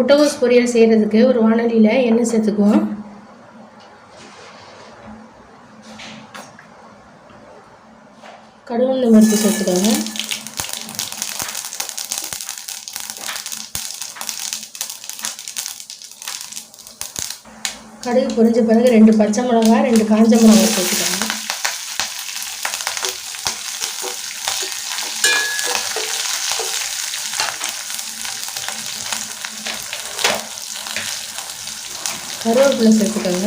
முட்டைகோஸ் பொரியல் செய்கிறதுக்கு ஒரு வாணலியில் எண்ணெய் சேர்த்துக்குவோம். கடுகு உளுந்தம் பருப்பு சேர்த்துக்கோங்க. கடுகு பொரிஞ்ச பிறகு 2 பச்சை மிளகாய் 2 காஞ்ச மிளகாய் சேர்த்துக்கோங்க. கருவேப்பிலை சேர்த்துக்கோங்க.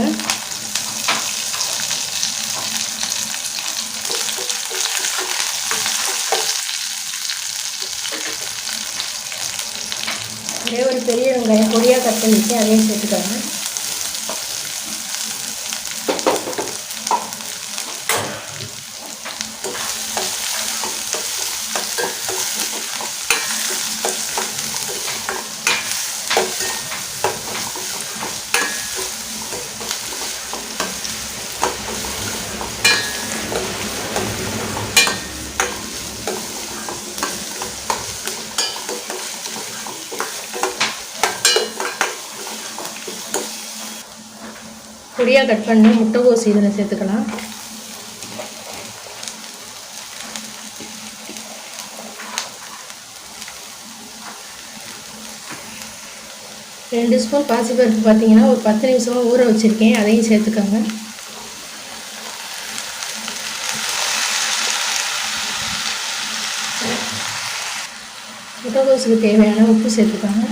ஒரே ஒரு பெரிய வெங்காயம் பொடியாக கட் பண்ணிட்டு அதையும் சேர்த்துக்கோங்க. பொடியாக கட் பண்ணி முட்டைகோஸ் இதில் சேர்த்துக்கலாம். ரெண்டு ஸ்பூன் பாசிப்பருப்பு பார்த்தீங்கன்னா ஒரு 10 நிமிஷமாக ஊற வச்சுருக்கேன், அதையும் சேர்த்துக்கோங்க. முட்டைகோஸுக்கு தேவையான உப்பு சேர்த்துக்கோங்க.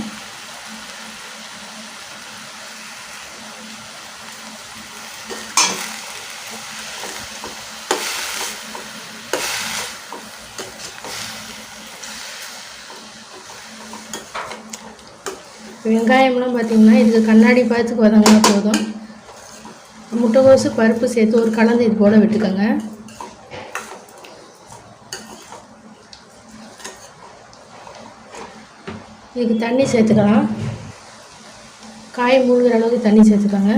வெங்காயம்லாம் பார்த்திங்கன்னா இதுக்கு கண்ணாடி பார்த்துக்கு வதங்கினா போதும். முட்டைகோசு பருப்பு சேர்த்து ஒரு கலந்து இது போல் விட்டுக்கோங்க. இதுக்கு தண்ணி சேர்த்துக்கலாம். காய் மூழ்கிற அளவுக்கு தண்ணி சேர்த்துக்கோங்க.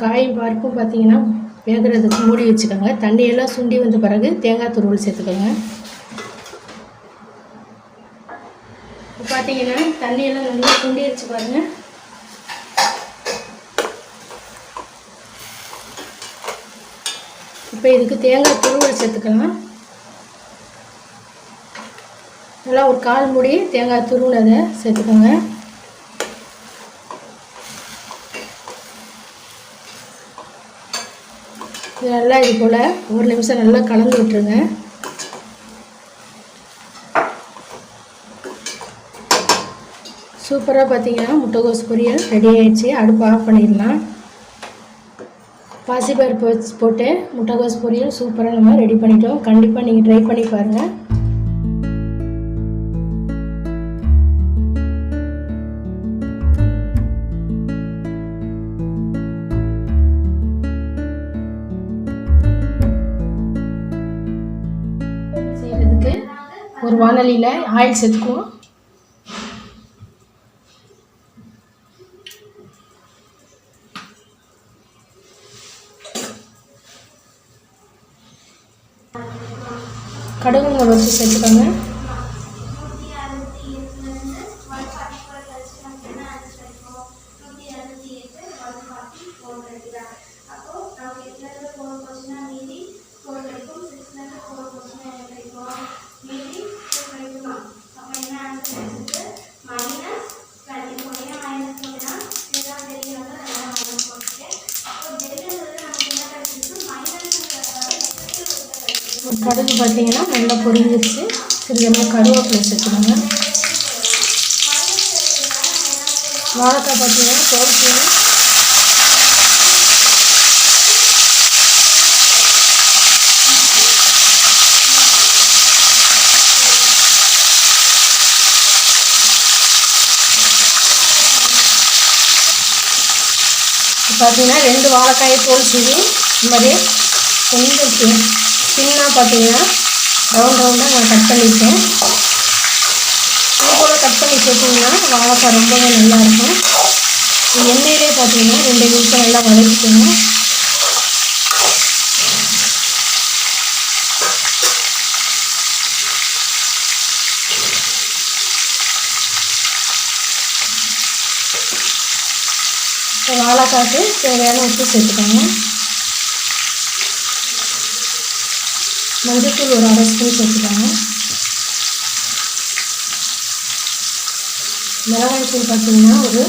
காய் பருப்பும் பார்த்தீங்கன்னா வேகிறதுக்கு மூடி வச்சுக்கோங்க. தண்ணியெல்லாம் சுண்டி வந்த பிறகு தேங்காய் துருவல் சேர்த்துக்கோங்க. இப்போ பார்த்தீங்கன்னா தண்ணியெல்லாம் நல்லா சுண்டிடுச்சு பாருங்கள். இப்போ இதுக்கு தேங்காய் துருவல் சேர்த்துக்கலாம். நல்லா ஒரு 1/4 மூடி தேங்காய் துருவலை சேர்த்துக்கோங்க. நல்லா இது போல் 1 நிமிஷம் நல்லா கலந்து விட்டுருங்க. சூப்பராக பார்த்தீங்கன்னா முட்டைகோஸ் பொரியல் ரெடி ஆகிடுச்சு. அடுப்பு ஆஃப் பண்ணிடலாம். பாசிப்பருப்பு வச்சு போட்டு முட்டைகோஸ் பொரியல் சூப்பராக நம்ம ரெடி பண்ணிட்டோம். கண்டிப்பாக நீங்கள் ட்ரை பண்ணி பாருங்கள். ஒரு வாணலியில் ஆயில் சேர்த்துக்குவோம். கடுகு உளுந்தம் பருப்பு சேர்த்துக்கோங்க. கடுகு பார்த்தீங்கன்னா நல்லா பொரிஞ்சிருச்சு. சிறிதளவு கருவேப்பிலை சேர்த்துக்கோங்க. வாழைக்காய் பார்த்தீங்கன்னா தோல் பார்த்தீங்கன்னா 2 வாழைக்காயை தோல் சீவி இந்த மாதிரி கொஞ்சம் சின்னதாக பார்த்தீங்கன்னா ரவுண்டாக நான் கட் பண்ணியிருக்கேன். இது போல் கட் பண்ணி சேர்த்திங்கன்னா வாழைக்காய் ரொம்பவே நல்லாயிருக்கும். எண்ணெயிலே பார்த்தீங்கன்னா 2 நிமிஷம் நல்லா வதக்கிக்கணும். இப்போ வாழைக்காய்க்கு தேவையான உப்பு சேர்த்துக்கோங்க. மஞ்சள்தூள் ஒரு 1/2 ஸ்பூன் சேர்த்துக்கோங்க. மிளகாய்த்தூள் பார்த்திங்கன்னா ஒரு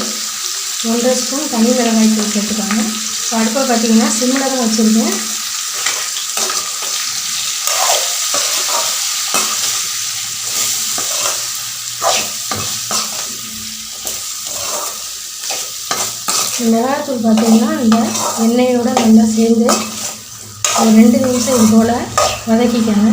1/2 ஸ்பூன் தனி மிளகாய்த்தூள் சேர்த்துக்கோங்க. இப்போ அடுப்பை பார்த்திங்கன்னா சிம்மில் தான் வச்சுருக்கேன். மிளகாய்த்தூள் பார்த்திங்கன்னா இந்த எண்ணெயோடு நல்லா சேர்ந்து ஒரு 2 நிமிஷம் இது போல் வதக்கிக்கங்க.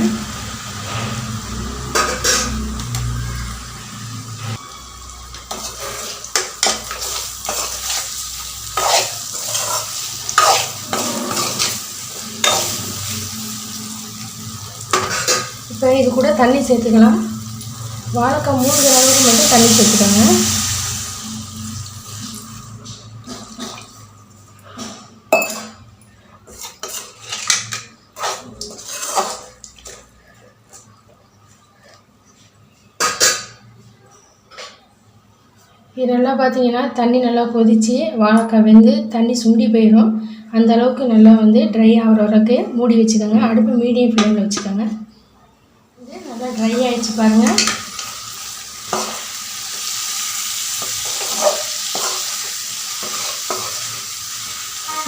இப்போ இது கூட தண்ணி சேர்த்துக்கலாம். வாழைக்காய் மூழ்கிற அளவுக்கு மட்டும் தண்ணி சேர்த்துக்கோங்க. இதெல்லாம் பார்த்தீங்கன்னா தண்ணி நல்லா கொதித்து வாழைக்காய் வெந்து தண்ணி சுண்டி போயிடும். அந்த அளவுக்கு நல்லா வந்து ட்ரை ஆகிற வரைக்கும் மூடி வச்சுக்கோங்க. அடுப்பு மீடியம் ஃப்ளேமில் வச்சுக்கோங்க. இது நல்லா ட்ரை ஆகிடுச்சு பாருங்கள்.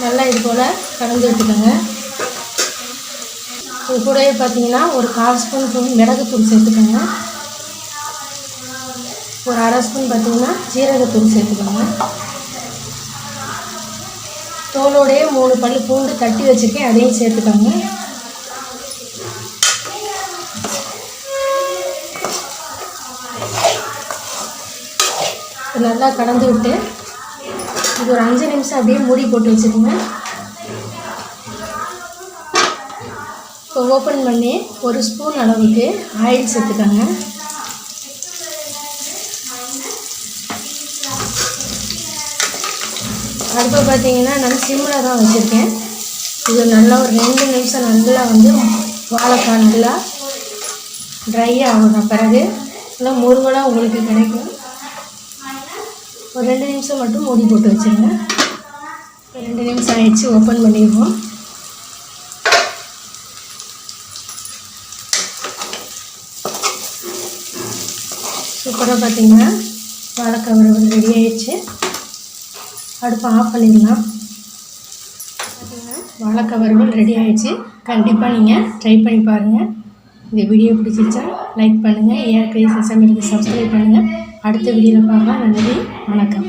நல்லா இது போல் கலந்து விட்டுக்கோங்க. இது கூடவே பார்த்தீங்கன்னா ஒரு 1/4 ஸ்பூன் மிளகுத்தூள் சேர்த்துக்கோங்க. ஒரு 1/2 ஸ்பூன் பார்த்திங்கன்னா ஜீரகத்தூள் சேர்த்துக்கோங்க. தோலோடையே 3 பல் பூண்டு தட்டி வச்சுருக்கேன், அதையும் சேர்த்துக்கோங்க. நல்லா கலந்து விட்டு இது ஒரு 5 நிமிஷம் அப்படியே மூடி போட்டு வச்சுக்கோங்க. இப்போ ஓப்பன் பண்ணி 1 ஸ்பூன் அளவுக்கு ஆயில் சேர்த்துக்கோங்க. அடுப்பை பார்த்தீங்கன்னா நான் சிம்மில் தான் வச்சுருக்கேன். இது நல்லா ஒரு 2 நிமிஷம் நல்லா வந்து வாழைக்காய் நல்லா ட்ரை ஆகின பிறகு நல்லா முருகலாக உங்களுக்கு கிடைக்கும். ஒரு 2 நிமிஷம் மட்டும் மூடி போட்டு வச்சுருங்க. 2 நிமிஷம் ஆகிடுச்சு, ஓப்பன் பண்ணிடுவோம். சூப்பராக பார்த்தீங்கன்னா வாழைக்காய் வறுவல் ரெடி ஆகிடுச்சு. அடுப்பை ஆஃப் பண்ணிடலாம். பார்த்தீங்கன்னா வாழைக்காய் வறுவல் ரெடி ஆகிடுச்சு. கண்டிப்பாக நீங்கள் ட்ரை பண்ணி பாருங்கள். இந்த வீடியோ பிடிச்சிருச்சா லைக் பண்ணுங்கள். ஏஆர் கிரியேஷன் சமையலுக்கு சப்ஸ்கிரைப் பண்ணுங்கள். அடுத்த வீடியோவில் பார்க்கலாம். நன்றி, வணக்கம்.